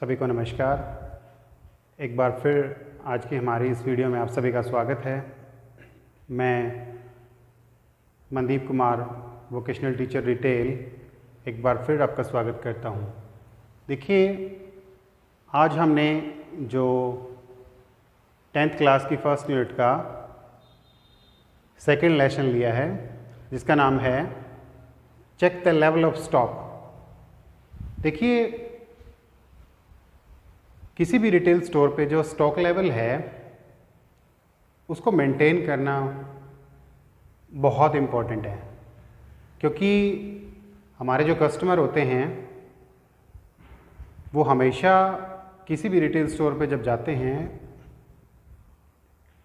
सभी को नमस्कार। एक बार फिर आज की हमारी इस वीडियो में आप सभी का स्वागत है। मैं Mandeep Kumar vocational teacher retail एक बार फिर आपका स्वागत करता हूं। देखिए, आज हमने जो 10th क्लास की फर्स्ट यूनिट का सेकेंड लेसन लिया है जिसका नाम है check the level of stock. देखिए, किसी भी रिटेल स्टोर पे जो स्टॉक लेवल है उसको मेंटेन करना बहुत इम्पोर्टेंट है, क्योंकि हमारे जो कस्टमर होते हैं वो हमेशा किसी भी रिटेल स्टोर पे जब जाते हैं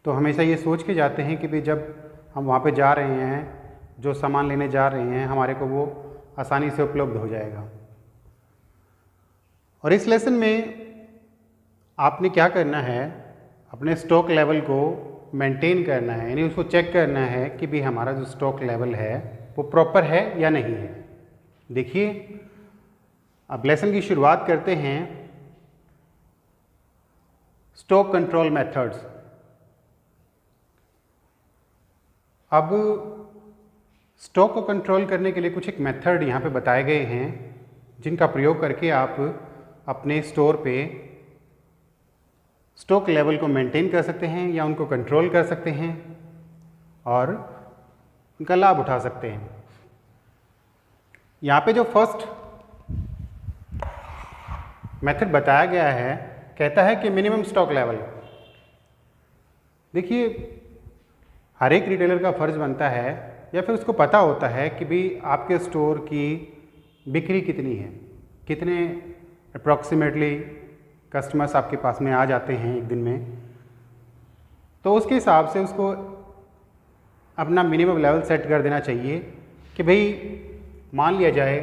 तो हमेशा ये सोच के जाते हैं कि भाई जब हम वहाँ पे जा रहे हैं, जो सामान लेने जा रहे हैं, हमारे को वो आसानी से उपलब्ध हो जाएगा। और इस लेसन में आपने क्या करना है, अपने स्टॉक लेवल को मेंटेन करना है, यानी उसको चेक करना है कि भी हमारा जो स्टॉक लेवल है वो प्रॉपर है या नहीं है। देखिए, अब लेसन की शुरुआत करते हैं स्टॉक कंट्रोल मेथड्स। अब स्टॉक को कंट्रोल करने के लिए कुछ एक मेथड यहाँ पे बताए गए हैं जिनका प्रयोग करके आप अपने स्टोर पे स्टॉक लेवल को मेंटेन कर सकते हैं या उनको कंट्रोल कर सकते हैं और उनका लाभ उठा सकते हैं। यहाँ पे जो फर्स्ट मेथड बताया गया है कहता है कि मिनिमम स्टॉक लेवल। देखिए, हर एक रिटेलर का फर्ज बनता है या फिर उसको पता होता है कि भी आपके स्टोर की बिक्री कितनी है, कितने अप्रॉक्सीमेटली कस्टमर्स आपके पास में आ जाते हैं एक दिन में, तो उसके हिसाब से उसको अपना मिनिमम लेवल सेट कर देना चाहिए कि भाई मान लिया जाए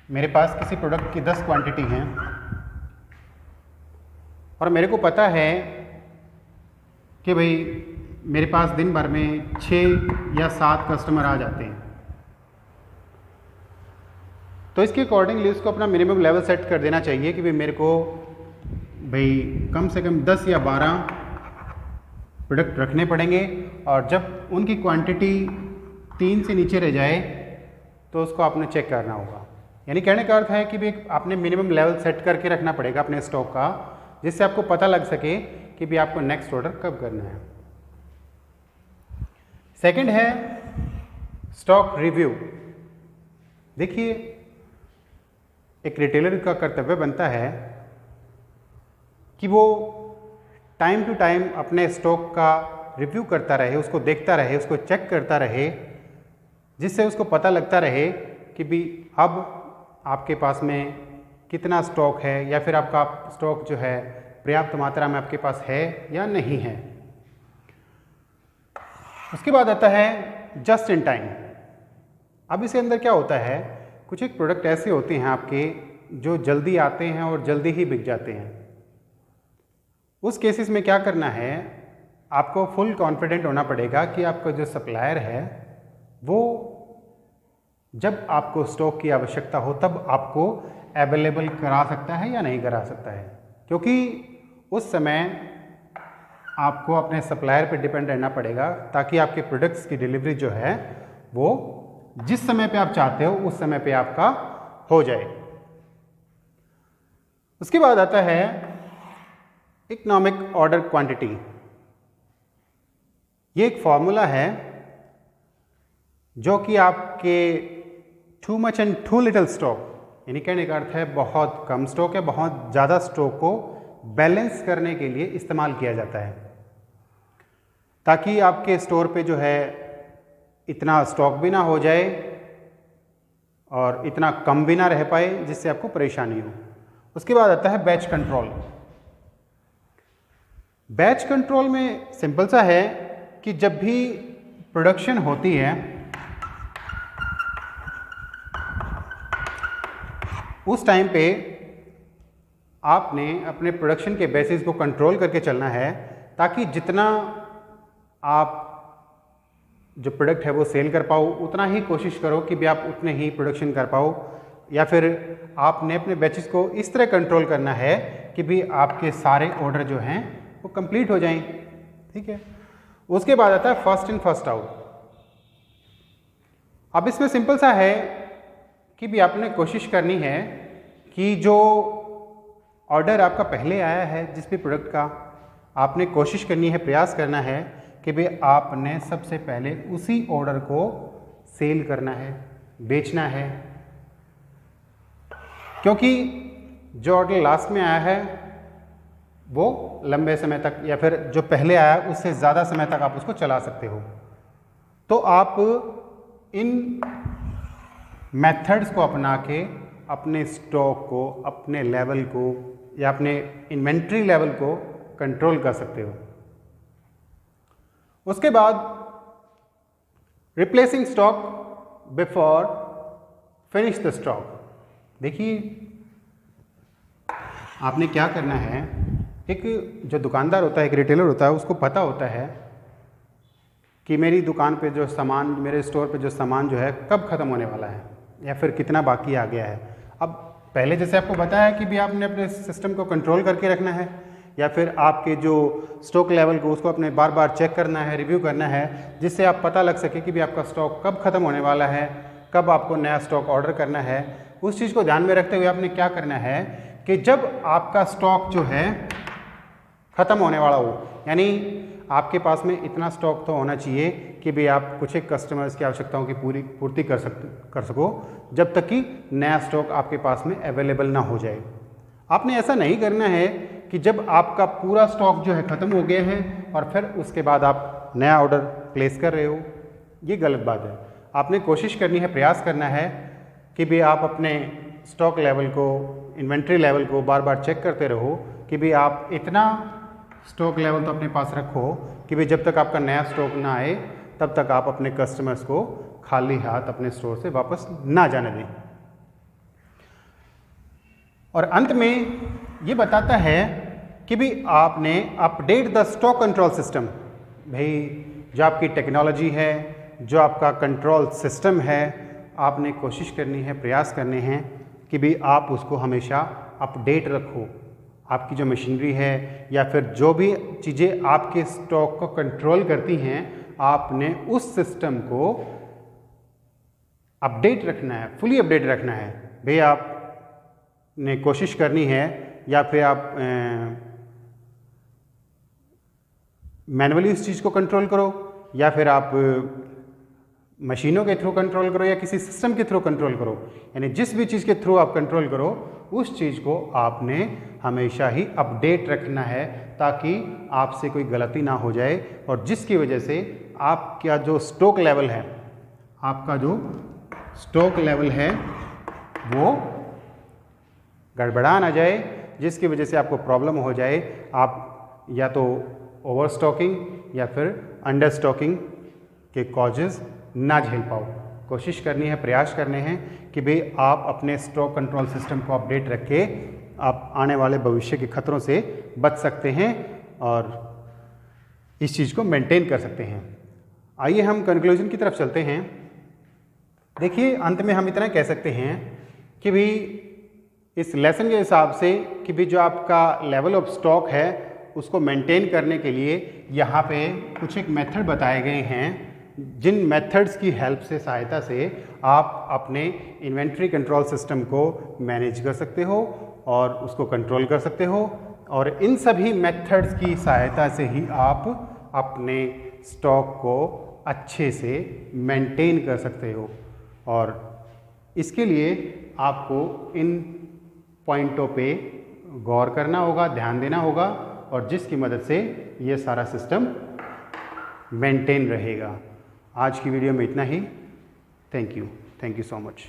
मेरे पास किसी प्रोडक्ट की 10 क्वांटिटी हैं और मेरे को पता है कि भाई मेरे पास दिन भर में 6 या 7 कस्टमर आ जाते हैं, तो इसके अकॉर्डिंगली उसको अपना मिनिमम लेवल सेट कर देना चाहिए कि भाई मेरे को कम से कम 10 या 12 प्रोडक्ट रखने पड़ेंगे और जब उनकी क्वांटिटी 3 से नीचे रह जाए तो उसको आपने चेक करना होगा। यानी कहने का अर्थ है कि भाई आपने मिनिमम लेवल सेट करके रखना पड़ेगा अपने स्टॉक का, जिससे आपको पता लग सके कि भाई आपको नेक्स्ट ऑर्डर कब करना है। सेकंड है स्टॉक रिव्यू। देखिए, एक रिटेलर का कर्तव्य बनता है कि वो टाइम टू टाइम अपने स्टॉक का रिव्यू करता रहे, उसको देखता रहे, उसको चेक करता रहे, जिससे उसको पता लगता रहे कि भी अब आपके पास में कितना स्टॉक है या फिर आपका स्टॉक जो है पर्याप्त मात्रा में आपके पास है या नहीं है। उसके बाद आता है जस्ट इन टाइम। अब इसके अंदर क्या होता है, कुछ एक प्रोडक्ट ऐसे होते हैं आपके जो जल्दी आते हैं और जल्दी ही बिक जाते हैं। उस केसेस में क्या करना है, आपको फुल कॉन्फिडेंट होना पड़ेगा कि आपका जो सप्लायर है वो जब आपको स्टॉक की आवश्यकता हो तब आपको अवेलेबल करा सकता है या नहीं करा सकता है, क्योंकि उस समय आपको अपने सप्लायर पर डिपेंड रहना पड़ेगा ताकि आपके प्रोडक्ट्स की डिलीवरी जो है वो जिस समय पे आप चाहते हो उस समय पे आपका हो जाए। उसके बाद आता है इकोनॉमिक ऑर्डर क्वांटिटी। ये एक फॉर्मूला है जो कि आपके too much and too little stock, यानी कहने का अर्थ है बहुत कम स्टॉक है, बहुत ज़्यादा स्टॉक को बैलेंस करने के लिए इस्तेमाल किया जाता है, ताकि आपके स्टोर पे जो है इतना स्टॉक भी ना हो जाए और इतना कम भी ना रह पाए जिससे आपको परेशानी हो। उसके बाद आता है बैच कंट्रोल। बैच कंट्रोल में सिंपल सा है कि जब भी प्रोडक्शन होती है उस टाइम पे आपने अपने प्रोडक्शन के बेसिस को कंट्रोल करके चलना है, ताकि जितना आप जो प्रोडक्ट है वो सेल कर पाओ उतना ही कोशिश करो कि भी आप उतने ही प्रोडक्शन कर पाओ। या फिर आपने अपने बैचेस को इस तरह कंट्रोल करना है कि भी आपके सारे ऑर्डर जो हैं वो कंप्लीट हो जाएं, ठीक है। उसके बाद आता है फर्स्ट इन फर्स्ट आउट। अब इसमें सिंपल सा है कि भी आपने कोशिश करनी है कि जो ऑर्डर आपका पहले आया है जिस भी प्रोडक्ट का, आपने कोशिश करनी है, प्रयास करना है कि भाई आपने सबसे पहले उसी ऑर्डर को सेल करना है, बेचना है। क्योंकि जो ऑर्डर लास्ट में आया है वो लंबे समय तक या फिर जो पहले आया उससे ज़्यादा समय तक आप उसको चला सकते हो। तो आप इन मेथड्स को अपना के अपने स्टॉक को, अपने लेवल को या अपने इन्वेंट्री लेवल को कंट्रोल कर सकते हो। उसके बाद replacing stock before finish the stock. देखिए आपने क्या करना है, एक जो दुकानदार होता है, एक रिटेलर होता है, उसको पता होता है कि मेरी दुकान पे जो सामान, मेरे स्टोर पे जो सामान जो है कब ख़त्म होने वाला है या फिर कितना बाकी आ गया है। अब पहले जैसे आपको बताया कि भी आपने अपने सिस्टम को कंट्रोल करके रखना है या फिर आपके जो स्टॉक लेवल को उसको अपने बार बार चेक करना है, रिव्यू करना है, जिससे आप पता लग सके कि भी आपका स्टॉक कब ख़त्म होने वाला है, कब आपको नया स्टॉक ऑर्डर करना है। उस चीज़ को ध्यान में रखते हुए आपने क्या करना है कि जब आपका स्टॉक जो है ख़त्म होने वाला हो, यानी आपके पास में इतना स्टॉक तो होना चाहिए कि भी आप कुछ एक कस्टमर्स की आवश्यकताओं की पूर्ति कर सको जब तक कि नया स्टॉक आपके पास में अवेलेबल ना हो जाए। आपने ऐसा नहीं करना है कि जब आपका पूरा स्टॉक जो है ख़त्म हो गया है और फिर उसके बाद आप नया ऑर्डर प्लेस कर रहे हो, ये गलत बात है। आपने कोशिश करनी है, प्रयास करना है कि भी आप अपने स्टॉक लेवल को, इन्वेंट्री लेवल को बार बार चेक करते रहो कि भी आप इतना स्टॉक लेवल तो अपने पास रखो कि भाई जब तक आपका नया स्टॉक ना आए तब तक आप अपने कस्टमर्स को खाली हाथ अपने स्टोर से वापस ना जाने दें। और अंत में ये बताता है कि भी आपने update the stock control system. भाई जो आपकी टेक्नोलॉजी है, जो आपका कंट्रोल सिस्टम है, आपने कोशिश करनी है, प्रयास करने हैं कि भी आप उसको हमेशा अपडेट रखो। आपकी जो मशीनरी है या फिर जो भी चीज़ें आपके स्टॉक को कंट्रोल करती हैं, आपने उस सिस्टम को अपडेट रखना है, फुली अपडेट रखना है। भाई आपने कोशिश करनी है या फिर आप मैनुअली उस चीज़ को कंट्रोल करो या फिर आप मशीनों के थ्रू कंट्रोल करो या किसी सिस्टम के थ्रू कंट्रोल करो, यानी जिस भी चीज़ के थ्रू आप कंट्रोल करो उस चीज़ को आपने हमेशा ही अपडेट रखना है ताकि आपसे कोई गलती ना हो जाए और जिसकी वजह से आपका जो स्टॉक लेवल है, आपका जो स्टॉक लेवल है वो गड़बड़ा ना जाए, जिसकी वजह से आपको प्रॉब्लम हो जाए। आप या तो ओवर स्टॉकिंग या फिर अंडर स्टॉकिंग के कॉजेज़ ना झेल पाओ। कोशिश करनी है, प्रयास करने हैं कि भाई आप अपने स्टॉक कंट्रोल सिस्टम को अपडेट रख के आप आने वाले भविष्य के खतरों से बच सकते हैं और इस चीज़ को मेंटेन कर सकते हैं। आइए हम कंक्लूजन की तरफ चलते हैं। देखिए अंत में हम इतना कह सकते हैं कि भाई इस लेसन के हिसाब से कि भाई जो आपका लेवल ऑफ स्टॉक है उसको मेंटेन करने के लिए यहाँ पे कुछ एक मेथड बताए गए हैं, जिन मेथड्स की हेल्प से, सहायता से आप अपने इन्वेंट्री कंट्रोल सिस्टम को मैनेज कर सकते हो और उसको कंट्रोल कर सकते हो। और इन सभी मेथड्स की सहायता से ही आप अपने स्टॉक को अच्छे से मेंटेन कर सकते हो और इसके लिए आपको इन पॉइंटों पे गौर करना होगा, ध्यान देना होगा और जिसकी मदद से ये सारा सिस्टम मेंटेन रहेगा। आज की वीडियो में इतना ही। Thank you so much.